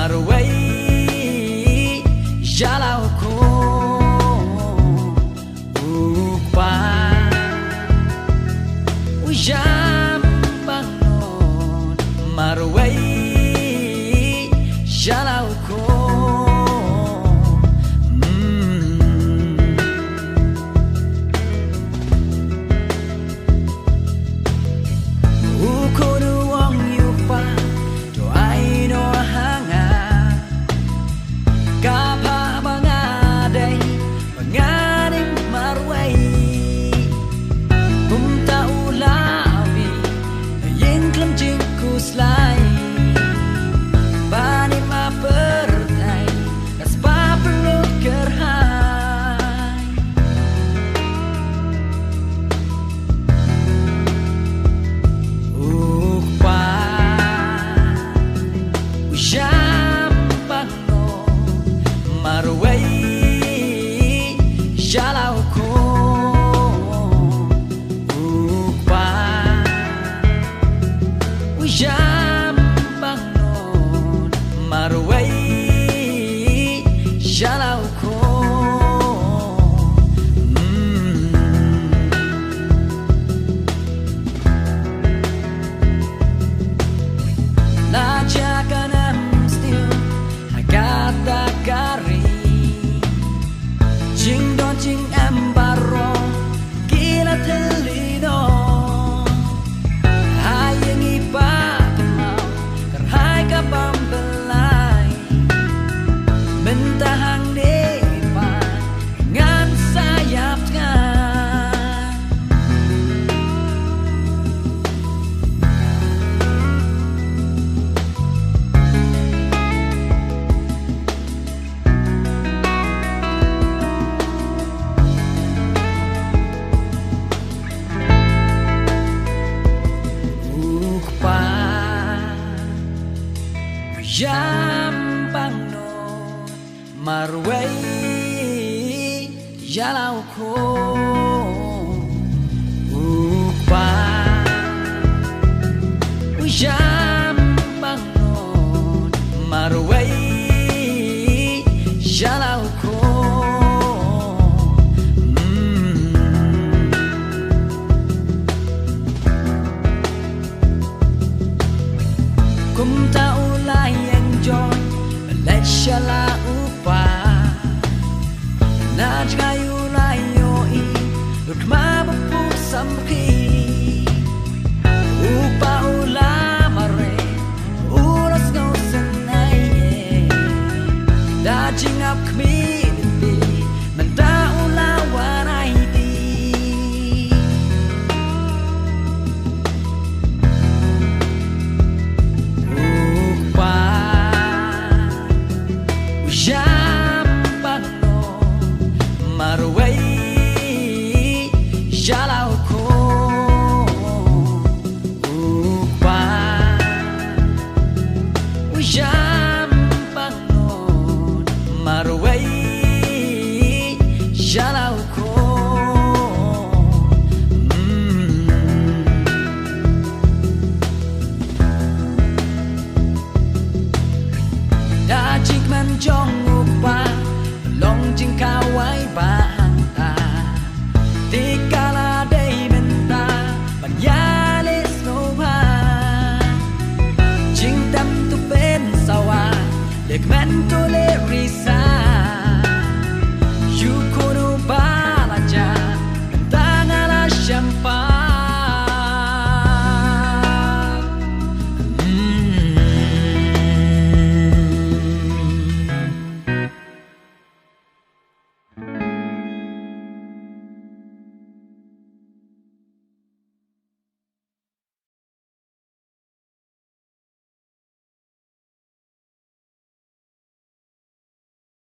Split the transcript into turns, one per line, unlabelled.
marway jalau ko upa ujam bangun marway jalau ko jalau ko upa ujam bangun marway jalau ko lajakan stiu agata kari jing don jing ambaro gila telino hayang iba mau kerhai ka pambelai mentahang depa ngan sayap ngan jam bangun marway jalau ko upa jam bangun marway jalau ko kum ta ulai enjoy Malaysia upa na jayu layo i lutma bu samki upa ula mare ulas no senai da jingap community menda ula warai di jam bangun marway jalau ko upa jam bangun marway jalau ko da jik man jong